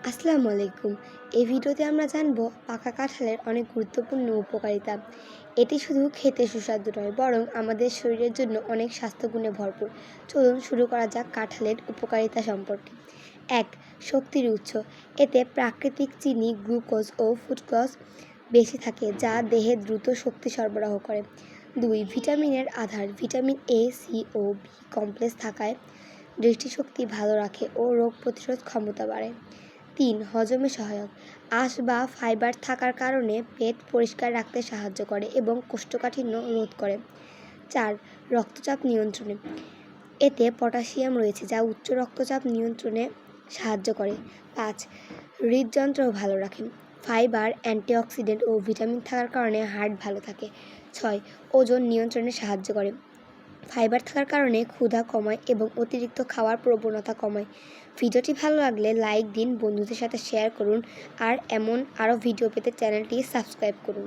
আসসালামু আলাইকুম। এই ভিডিওতে আমরা জানব পাকা কাঁঠালের অনেক গুরুত্বপূর্ণ উপকারিতা। এটি শুধু খেতে সুস্বাদু নয়, বরং আমাদের শরীরের জন্য অনেক স্বাস্থ্যগুণে ভরপুর। চলুন শুরু করা যাক কাঁঠালের উপকারিতা সম্পর্কে। ১. শক্তির উৎস। এতে প্রাকৃতিক চিনি, গ্লুকোজ ও ফ্রুক্টোজ বেশি থাকে, যা দেহে দ্রুত শক্তি সরবরাহ করে। ২. ভিটামিনের আধার। ভিটামিন এ, সি ও বি কমপ্লেক্স থাকায় দৃষ্টিশক্তি ভালো রাখে ও রোগ প্রতিরোধ ক্ষমতা বাড়ায়। ৩. হজমে সহায়ক। আঁশ বা ফাইবার থাকার কারণে পেট পরিষ্কার রাখতে সাহায্য করে এবং কোষ্ঠকাঠিন্য রোধ করে। ৪. রক্তচাপ নিয়ন্ত্রণে। এতে পটাশিয়াম রয়েছে, যা উচ্চ রক্তচাপ নিয়ন্ত্রণে সাহায্য করে। ৫. হৃদযন্ত্র ভালো রাখে। ফাইবার, অ্যান্টিঅক্সিডেন্ট ও ভিটামিন থাকার কারণে হার্ট ভালো থাকে। ৬. ওজন নিয়ন্ত্রণে সাহায্য করে। ফাইবার থাকার কারণে ক্ষুধা কমায় এবং অতিরিক্ত খাওয়ার প্রবণতা কমায়। ভিডিওটি ভালো লাগলে লাইক দিন, বন্ধুদের সাথে শেয়ার করুন আর এমন আরও ভিডিও পেতে চ্যানেলটি সাবস্ক্রাইব করুন।